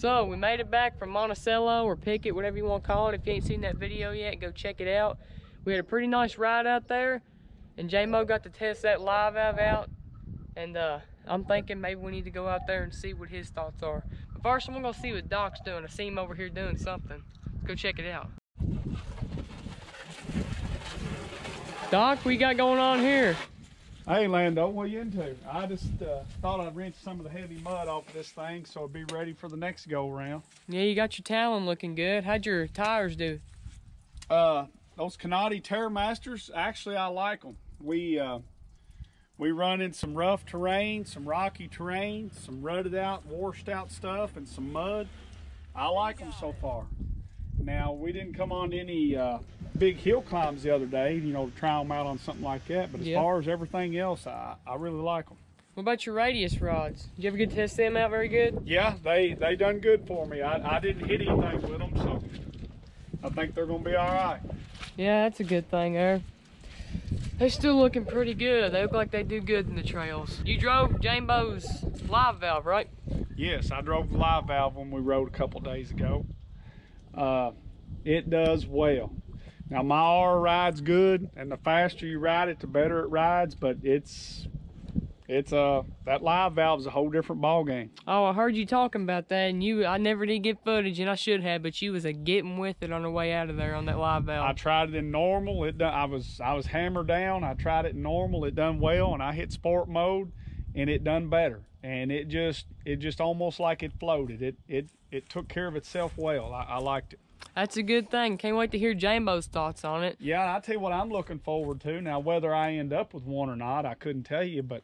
So we made it back from Monticello or Pickett, whatever you want to call it. If you ain't seen that video yet, go check it out. We had a pretty nice ride out there, and Jambo got to test that live valve out. And I'm thinking maybe we need to go out there and see what his thoughts are. But first, I'm gonna see what Doc's doing. I see him over here doing something. Let's go check it out. Doc, what you got going on here? Hey Lando, what are you into? I just thought I'd rinse some of the heavy mud off of this thing so it'd be ready for the next go around. Yeah, you got your Talon looking good. How'd your tires do? Those Canadi Terramasters, actually I like them. We run in some rough terrain, some rocky terrain, some rutted out, washed out stuff, and some mud. I like them so far. Now, we didn't come on any big hill climbs the other day, you know, to try them out on something like that. But as far as everything else, I really like them. What about your radius rods? Did you ever get to test them out very good? Yeah, they done good for me. I didn't hit anything with them, so I think they're going to be all right. Yeah, that's a good thing there. They're still looking pretty good. They look like they do good in the trails. You drove Jambo's live valve, right? Yes, I drove the live valve when we rode a couple days ago. It does well. Now my R rides good, and the faster you ride it, the better it rides. But that live valve is a whole different ball game. Oh, I heard you talking about that, and I never did get footage, and I should have, but you was getting with it on the way out of there on that live valve. I tried it in normal. I was hammered down. I tried it in normal. It done well, and I hit sport mode, and it done better. And it just almost like it floated. It took care of itself well. I liked it. That's a good thing. Can't wait to hear Jambo's thoughts on it. Yeah, I'll tell you what I'm looking forward to. Now, whether I end up with one or not, I couldn't tell you, but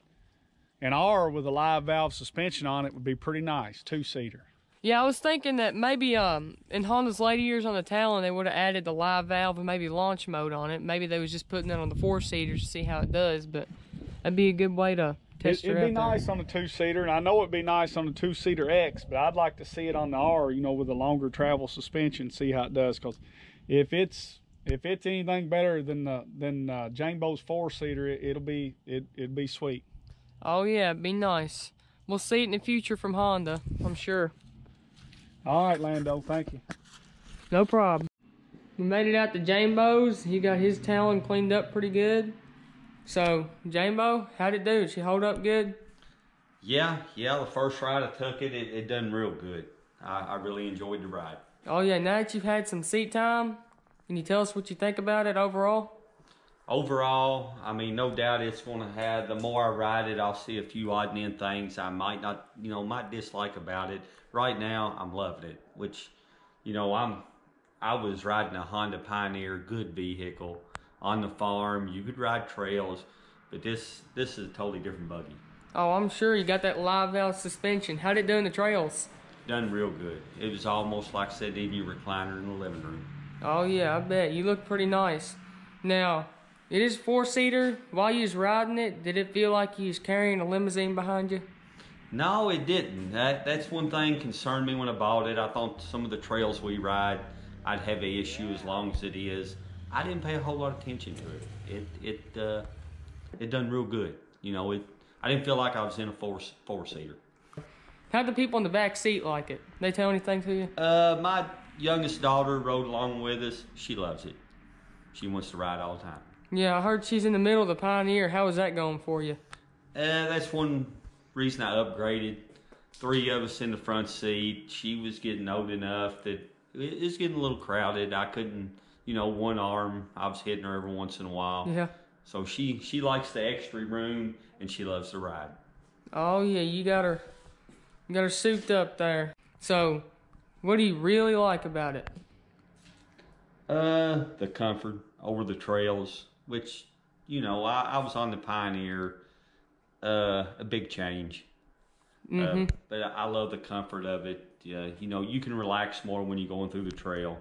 an R with a live valve suspension on it would be pretty nice, two-seater. Yeah, I was thinking that maybe in Honda's later years on the Talon, they would have added the live valve and maybe launch mode on it. Maybe they was just putting it on the four-seaters to see how it does, but that'd be a good way to test it out. It'd be nice on the two-seater, and I know it'd be nice on the two-seater X, but I'd like to see it on the R, you know, with a longer travel suspension, see how it does. Because if it's anything better than Jambo's four-seater, it'd be sweet. Oh yeah, it'd be nice. We'll see it in the future from Honda, I'm sure. All right, Lando, thank you. No problem. We made it out to Jambo's. He got his Talon cleaned up pretty good. So, Jambo, how'd it do? Did she hold up good? Yeah, the first ride I took it done real good. I really enjoyed the ride. Oh yeah, now that you've had some seat time, can you tell us what you think about it overall? Overall, I mean, no doubt it's going to have, the more I ride it, I'll see a few odd and end things I might not, you know, might dislike about it. Right now, I'm loving it, which, you know, I was riding a Honda Pioneer, good vehicle. On the farm, you could ride trails, but this is a totally different buggy. Oh, I'm sure you got that live valve suspension. How'd it do in the trails? Done real good. It was almost like sitting in your recliner in the living room. Oh yeah, I bet. You look pretty nice. Now, it is four-seater. While you was riding it, did it feel like you was carrying a limousine behind you? No, it didn't. That's one thing concerned me when I bought it. I thought some of the trails we ride, I'd have an issue as long as it is. I didn't pay a whole lot of attention to it. It done real good. You know, I didn't feel like I was in a four-seater. How'd the people in the back seat like it? They tell anything to you? My youngest daughter rode along with us. She loves it. She wants to ride all the time. Yeah, I heard she's in the middle of the Pioneer. How was that going for you? That's one reason I upgraded. 3 of us in the front seat. She was getting old enough that it was getting a little crowded. I couldn't, you know, one arm, I was hitting her every once in a while. Yeah. So she likes the extra room, and she loves to ride. Oh yeah, you got her souped up there. So, what do you really like about it? The comfort over the trails, which, you know, I was on the Pioneer, a big change. But I love the comfort of it. You know, you can relax more when you're going through the trail.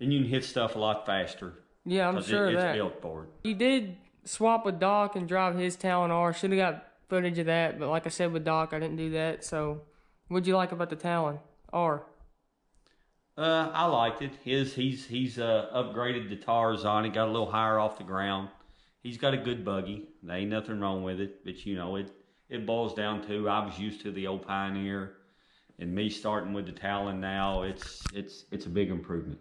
And you can hit stuff a lot faster. Yeah, I'm sure of that. It's built for it. You did swap with Doc and drive his Talon R. Should have got footage of that, but like I said with Doc, I didn't do that. So, what'd you like about the Talon R? I liked it. He's upgraded the tires on it, got a little higher off the ground. He's got a good buggy. There ain't nothing wrong with it, but you know, it boils down to, I was used to the old Pioneer, and me starting with the Talon now, it's a big improvement.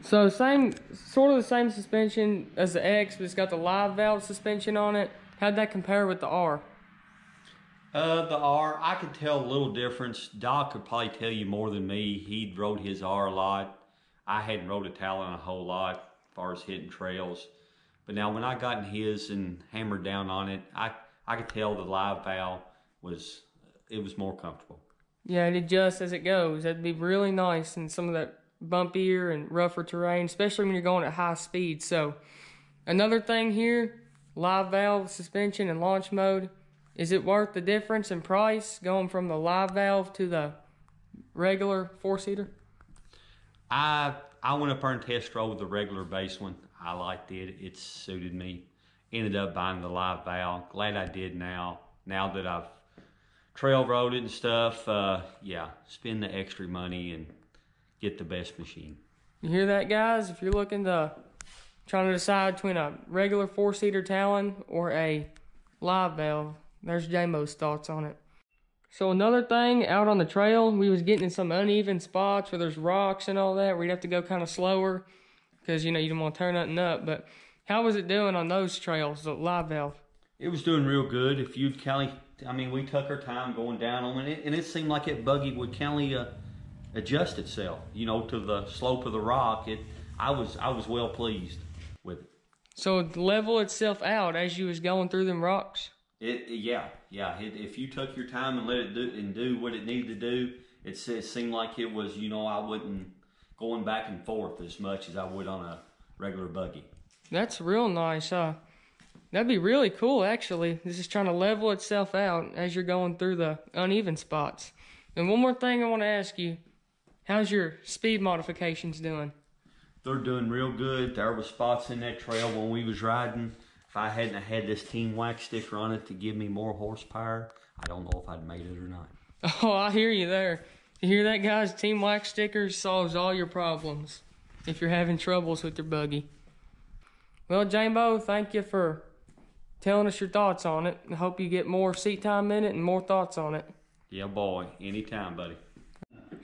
So sort of the same suspension as the X, but it's got the live valve suspension on it. How'd that compare with the R? The R, I could tell a little difference. Doc could probably tell you more than me. He'd rode his R a lot. I hadn't rode a Talon a whole lot as far as hitting trails. But now when I got in his and hammered down on it, I could tell the live valve was more comfortable. Yeah, it adjusts as it goes. That'd be really nice in some of that bumpier and rougher terrain, especially when you're going at high speed. So another thing here, live valve suspension and launch mode. Is it worth the difference in price going from the live valve to the regular four-seater? I went up there and test drove the regular base one. I liked it. It suited me. Ended up buying the live valve. Glad I did now. Now that I've trail rode it and stuff, yeah, spend the extra money and get the best machine. You hear that, guys? If you're trying to decide between a regular four-seater Talon or a live valve, there's Jambo's thoughts on it. So another thing, out on the trail, we was getting in some uneven spots where there's rocks and all that, where you'd have to go kind of slower because, you don't want to turn nothing up. But how was it doing on those trails, the live valve? It was doing real good. If you'd we took our time going down on it, and it seemed like that buggy would adjust itself, to the slope of the rock. I was well pleased with it. So it level itself out as you was going through them rocks? Yeah. If you took your time and let it do what it needed to do, it seemed like it was, I wasn't going back and forth as much as I would on a regular buggy. That's real nice. That'd be really cool, actually. This is trying to level itself out as you're going through the uneven spots. And one more thing I want to ask you. How's your speed modifications doing? They're doing real good. There were spots in that trail when we was riding. If I hadn't had this Team Wax sticker on it to give me more horsepower, I don't know if I'd made it or not. Oh, I hear you there. You hear that, guys? Team Wax stickers solves all your problems if you're having troubles with your buggy. Well, Jambo, thank you for telling us your thoughts on it. I hope you get more seat time in it and more thoughts on it. Yeah, boy. Anytime, buddy.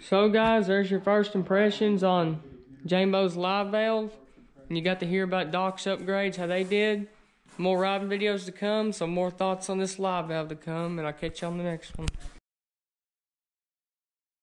So, guys, there's your first impressions on Jambo's live valve. And you got to hear about Doc's upgrades, how they did. More riding videos to come, some more thoughts on this live valve to come, and I'll catch you on the next one.